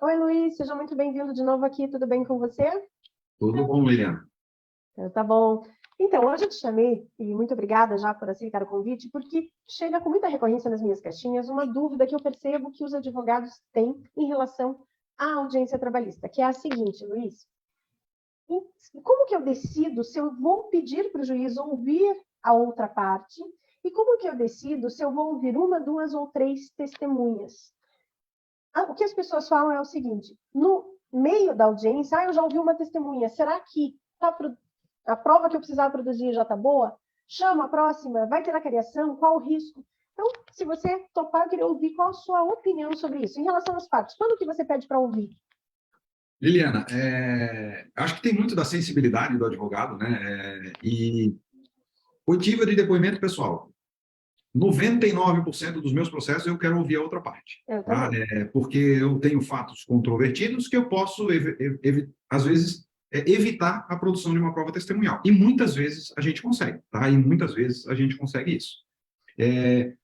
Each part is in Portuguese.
Oi, Luiz, seja muito bem-vindo de novo aqui, tudo bem com você? Tudo bom, Liliana? Tá bom. Então, hoje eu te chamei, e muito obrigada já por aceitar o convite, porque chega com muita recorrência nas minhas caixinhas uma dúvida que eu percebo que os advogados têm em relação à audiência trabalhista, que é a seguinte, Luiz: como que eu decido se eu vou pedir para o juiz ouvir a outra parte, e como que eu decido se eu vou ouvir uma, duas ou três testemunhas? O que as pessoas falam é o seguinte: no meio da audiência, eu já ouvi uma testemunha, será que a prova que eu precisava produzir já está boa? Chama a próxima, vai ter a cariação, qual o risco? Então, se você topar, eu queria ouvir qual a sua opinião sobre isso. Em relação às partes, quando que você pede para ouvir? Liliana, acho que tem muito da sensibilidade do advogado, né? E oitiva de depoimento pessoal. 99% dos meus processos eu quero ouvir a outra parte, Eu tá? também. Porque eu tenho fatos controvertidos que eu posso, às vezes, evitar a produção de uma prova testemunhal. E muitas vezes a gente consegue, tá? E muitas vezes a gente consegue isso.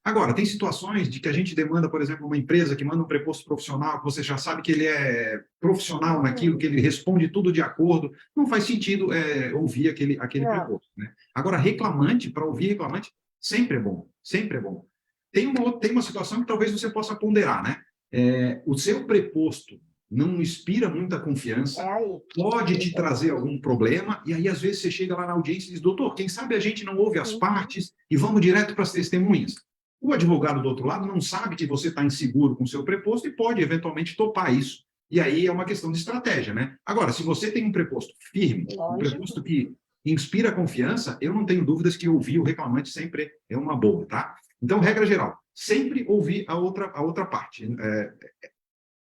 Agora, tem situações de que a gente demanda, por exemplo, uma empresa que manda um preposto profissional, que você já sabe que ele é profissional naquilo, que ele responde tudo de acordo, não faz sentido ouvir aquele Não. preposto, né? Agora, reclamante, para ouvir reclamante, sempre é bom, sempre é bom. Tem uma situação que talvez você possa ponderar, né? O seu preposto não inspira muita confiança, Aí. pode te trazer algum problema, e aí às vezes você chega lá na audiência e diz, doutor, quem sabe a gente não ouve as partes e vamos direto para as testemunhas. O advogado do outro lado não sabe que você está inseguro com o seu preposto e pode eventualmente topar isso. E aí é uma questão de estratégia, né? Agora, se você tem um preposto firme, um preposto que inspira confiança, eu não tenho dúvidas que ouvir o reclamante sempre é uma boa, tá? Então, regra geral, sempre ouvir a outra parte.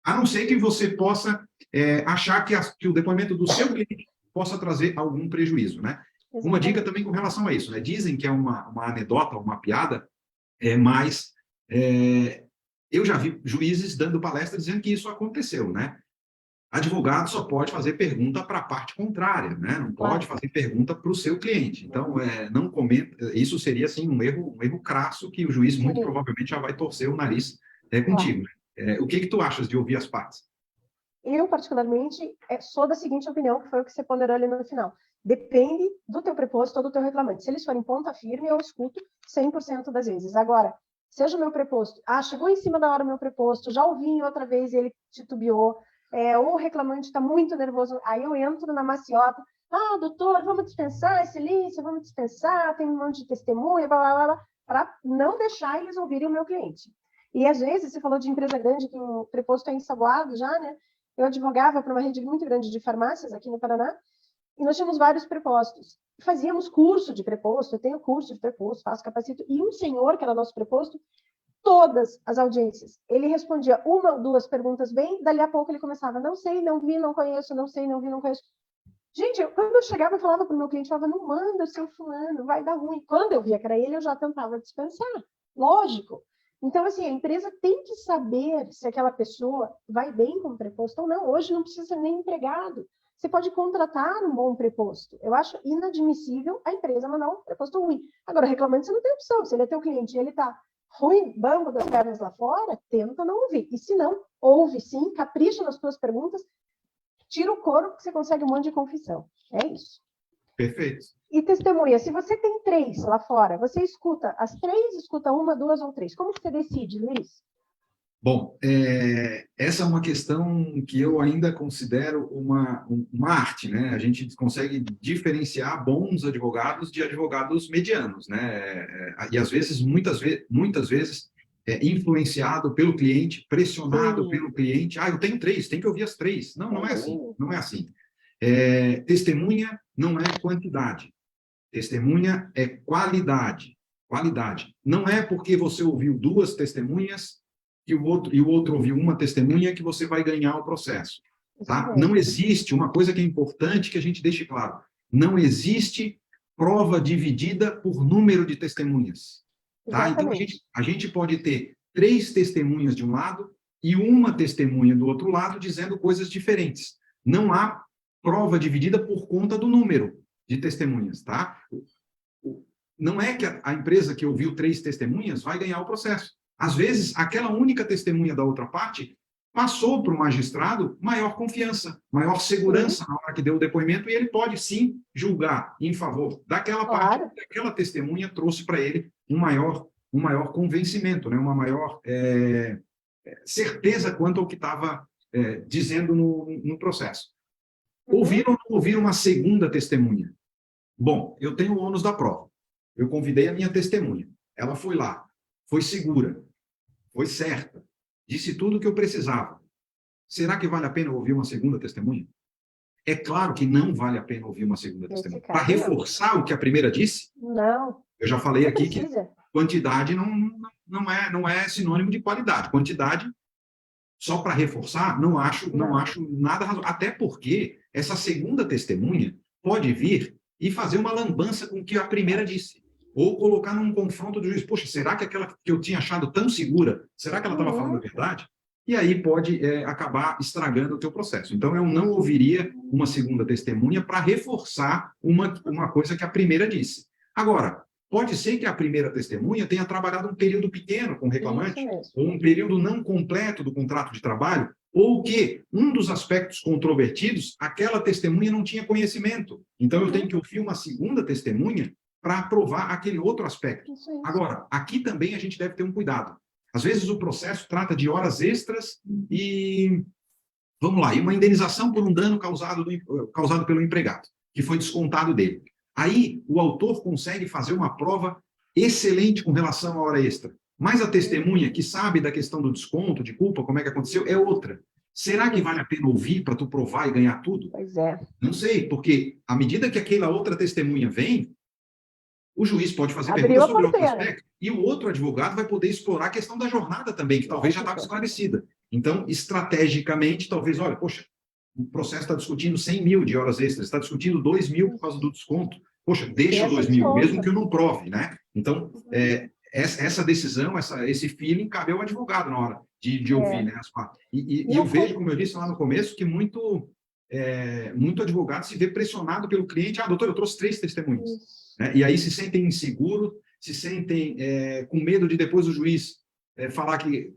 A não ser que você possa achar que o depoimento do seu cliente possa trazer algum prejuízo, né? Exatamente. Uma dica também com relação a isso, né? Dizem que é uma anedota, uma piada, mas eu já vi juízes dando palestra dizendo que isso aconteceu, né? Advogado só pode fazer pergunta para a parte contrária, né? Não pode fazer pergunta para o seu cliente. Então, não comenta. Isso seria assim um erro crasso que o juiz muito provavelmente já vai torcer o nariz contigo. Né? O que tu achas de ouvir as partes? Eu, particularmente, sou da seguinte opinião, que foi o que você ponderou ali no final. Depende do teu preposto ou do teu reclamante. Se eles forem ponta firme, eu escuto 100% das vezes. Agora, seja o meu preposto, chegou em cima da hora o meu preposto, já ouvi outra vez e ele titubeou, ou o reclamante está muito nervoso, aí eu entro na maciota, doutor, vamos dispensar a excelência, vamos dispensar, tem um monte de testemunha, blá, blá, blá, para não deixar eles ouvirem o meu cliente. E às vezes, você falou de empresa grande, que o preposto é ensaboado já, né? Eu advogava para uma rede muito grande de farmácias aqui no Paraná, e nós tínhamos vários prepostos. Fazíamos curso de preposto, eu tenho curso de preposto, faço capacito, e um senhor, que era nosso preposto, todas as audiências, ele respondia uma ou duas perguntas bem, dali a pouco ele começava, não sei, não vi, não conheço, não sei, não vi, não conheço. Gente, quando eu chegava, eu falava para o meu cliente, falava, não manda o seu fulano, vai dar ruim. Quando eu via que era ele, eu já tentava dispensar. Lógico. Então, assim, a empresa tem que saber se aquela pessoa vai bem com o preposto ou não. Hoje não precisa ser nem empregado. Você pode contratar um bom preposto. Eu acho inadmissível a empresa mandar um preposto ruim. Agora, reclamante, você não tem opção. Se ele é teu cliente e ele está ruim, bambo das pernas lá fora, tenta não ouvir. E se não, ouve sim, capricha nas suas perguntas, tira o couro que você consegue um monte de confissão. É isso. Perfeito. E testemunha, se você tem 3 lá fora, você escuta as 3, escuta uma, 2 ou 3. Como você decide, Luiz? Bom, essa é uma questão que eu ainda considero uma arte, né? A gente consegue diferenciar bons advogados de advogados medianos, né? E às vezes, muitas vezes, influenciado pelo cliente, pressionado pelo cliente. Eu tenho 3, tem que ouvir as 3. Não, não é assim, não é assim. Testemunha não é quantidade, testemunha é qualidade. Qualidade. Não é porque você ouviu 2 testemunhas e o outro ouviu uma testemunha que você vai ganhar o processo. Tá? Não existe, uma coisa que é importante que a gente deixe claro, não existe prova dividida por número de testemunhas. Tá? Então, a gente pode ter 3 testemunhas de um lado e uma testemunha do outro lado dizendo coisas diferentes. Não há prova dividida por conta do número de testemunhas. Tá? Não é que a empresa que ouviu 3 testemunhas vai ganhar o processo. Às vezes, aquela única testemunha da outra parte passou para o magistrado maior confiança, maior segurança na hora que deu o depoimento, e ele pode, sim, julgar em favor daquela parte, que aquela testemunha trouxe para ele um maior convencimento, né? Uma maior certeza quanto ao que estava dizendo no processo. Ouvir ou não ouvir uma segunda testemunha? Bom, eu tenho o ônus da prova. Eu convidei a minha testemunha. Ela foi lá, foi segura, foi certa, disse tudo o que eu precisava. Será que vale a pena ouvir uma segunda testemunha? É claro que não vale a pena ouvir uma segunda testemunha. Para reforçar o que a primeira disse? Não. Eu já falei aqui que quantidade não é sinônimo de qualidade. Quantidade, só para reforçar, não acho nada razoável. Até porque essa segunda testemunha pode vir e fazer uma lambança com o que a primeira disse. Ou colocar num confronto do juiz. Poxa, será que aquela que eu tinha achado tão segura, será que ela estava falando a verdade? E aí pode acabar estragando o teu processo. Então, eu não ouviria uma segunda testemunha para reforçar uma coisa que a primeira disse. Agora, pode ser que a primeira testemunha tenha trabalhado um período pequeno com o reclamante, ou um período não completo do contrato de trabalho, ou que um dos aspectos controvertidos, aquela testemunha não tinha conhecimento. Então, eu tenho que ouvir uma segunda testemunha para provar aquele outro aspecto. Agora, aqui também a gente deve ter um cuidado. Às vezes o processo trata de horas extras e, vamos lá, e uma indenização por um dano causado pelo empregado, que foi descontado dele. Aí o autor consegue fazer uma prova excelente com relação à hora extra. Mas a testemunha que sabe da questão do desconto, de culpa, como é que aconteceu, é outra. Será que vale a pena ouvir para tu provar e ganhar tudo? Pois é. Não sei, porque à medida que aquela outra testemunha vem, o juiz pode fazer perguntas sobre outro aspecto, e o outro advogado vai poder explorar a questão da jornada também, que talvez já estava esclarecida. Então, estrategicamente, talvez, olha, poxa, o processo está discutindo 100 mil de horas extras, está discutindo 2 mil por causa do desconto. Poxa, deixa 2 mil, mesmo que eu não prove, né? Então, essa decisão, esse feeling, cabe ao advogado na hora de ouvir, né? E eu vejo, como eu disse lá no começo, que muito advogado se vê pressionado pelo cliente. Doutor, eu trouxe 3 testemunhas. E aí se sentem inseguros, se sentem com medo de depois o juiz falar que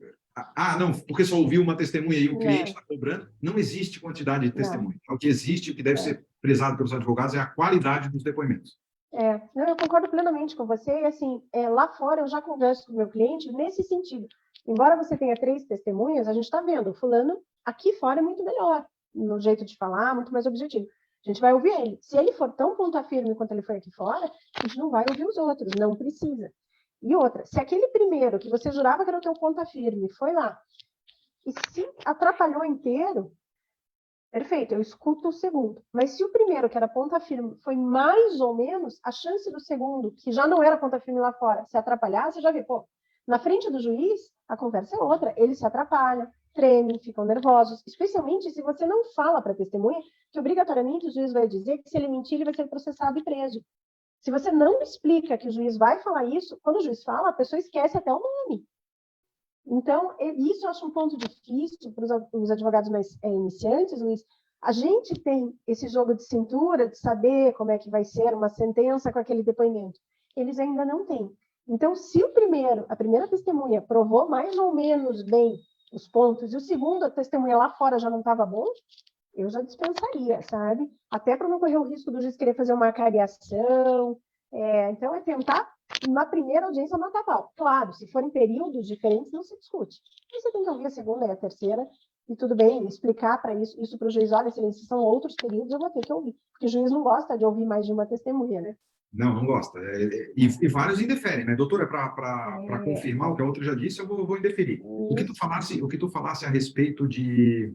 não, porque só ouviu uma testemunha e o cliente está cobrando. Não existe quantidade de testemunhas. O que existe, o que deve ser prezado pelos advogados é a qualidade dos depoimentos. Eu concordo plenamente com você. E assim, lá fora eu já converso com o meu cliente nesse sentido. Embora você tenha 3 testemunhas, a gente está vendo, o fulano aqui fora é muito melhor no jeito de falar, muito mais objetivo. A gente vai ouvir ele. Se ele for tão ponta firme quanto ele foi aqui fora, a gente não vai ouvir os outros, não precisa. E outra, se aquele primeiro que você jurava que era o teu ponta firme foi lá e se atrapalhou inteiro, perfeito, eu escuto o segundo. Mas se o primeiro, que era ponta firme, foi mais ou menos, a chance do segundo, que já não era ponta firme lá fora, se atrapalhar, você já vê, na frente do juiz, a conversa é outra. Ele se atrapalha, tremem, ficam nervosos, especialmente se você não fala para a testemunha que obrigatoriamente o juiz vai dizer que se ele mentir, ele vai ser processado e preso. Se você não explica que o juiz vai falar isso, quando o juiz fala, a pessoa esquece até o nome. Então, isso eu acho um ponto difícil para os advogados mais iniciantes, Luiz. A gente tem esse jogo de cintura, de saber como é que vai ser uma sentença com aquele depoimento. Eles ainda não têm. Então, se a primeira testemunha provou mais ou menos bem os pontos, e o segundo, a testemunha lá fora já não estava bom, eu já dispensaria, sabe? Até para não correr o risco do juiz querer fazer uma cariação. Então, é tentar, na primeira audiência, matar pau. Claro, se forem períodos diferentes, não se discute. Mas você tem que ouvir a segunda e a terceira, e tudo bem, explicar para isso para o juiz, olha, se são outros períodos, eu vou ter que ouvir. Porque o juiz não gosta de ouvir mais de uma testemunha, né? Não gosta. E vários indeferem, né? Doutora, para confirmar o que a outra já disse, eu vou indeferir. O que tu falasse a respeito de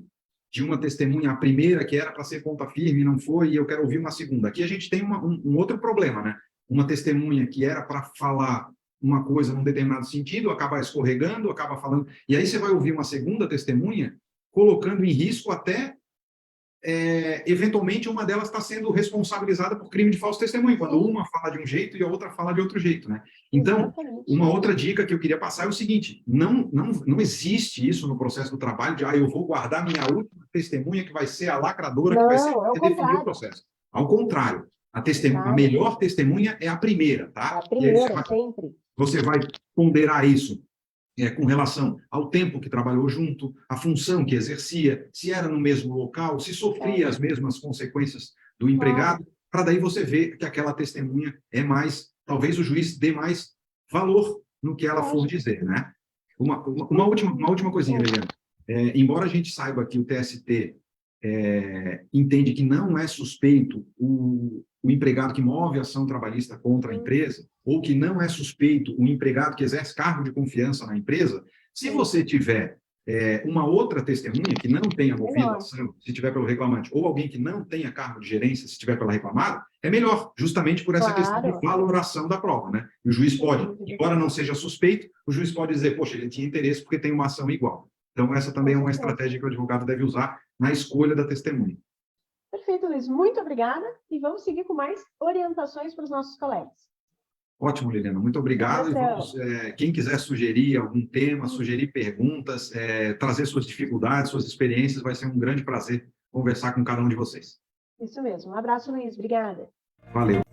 uma testemunha, a primeira que era para ser ponta firme, não foi, e eu quero ouvir uma segunda. Aqui a gente tem um outro problema, né? Uma testemunha que era para falar uma coisa num determinado sentido, acaba escorregando, acaba falando... E aí você vai ouvir uma segunda testemunha colocando em risco até... eventualmente uma delas está sendo responsabilizada por crime de falso testemunho, quando uma fala de um jeito e a outra fala de outro jeito, né? Então, uma outra dica que eu queria passar é o seguinte: não existe isso no processo do trabalho de eu vou guardar minha última testemunha que vai ser a lacradora, que vai ser definir o processo. Ao contrário, a melhor testemunha é a primeira, tá? A primeira, sempre. Você vai ponderar isso com relação ao tempo que trabalhou junto, a função que exercia, se era no mesmo local, se sofria as mesmas consequências do empregado, para daí você ver que aquela testemunha é mais, talvez o juiz dê mais valor no que ela for dizer, né? Uma última coisinha, Liliana. Embora a gente saiba que o TST entende que não é suspeito o empregado que move ação trabalhista contra a empresa, ou que não é suspeito o empregado que exerce cargo de confiança na empresa, se você tiver uma outra testemunha que não tenha movido ação, se tiver pelo reclamante, ou alguém que não tenha cargo de gerência, se tiver pela reclamada, é melhor, justamente por essa questão de valoração da prova, né? E o juiz pode, embora não seja suspeito, o juiz pode dizer, poxa, ele tinha interesse porque tem uma ação igual. Então, essa também é uma estratégia que o advogado deve usar na escolha da testemunha. Perfeito, Luiz. Muito obrigada. E vamos seguir com mais orientações para os nossos colegas. Ótimo, Liliana. Muito obrigado. E vamos, quem quiser sugerir algum tema, sugerir perguntas, trazer suas dificuldades, suas experiências, vai ser um grande prazer conversar com cada um de vocês. Isso mesmo. Um abraço, Luiz. Obrigada. Valeu.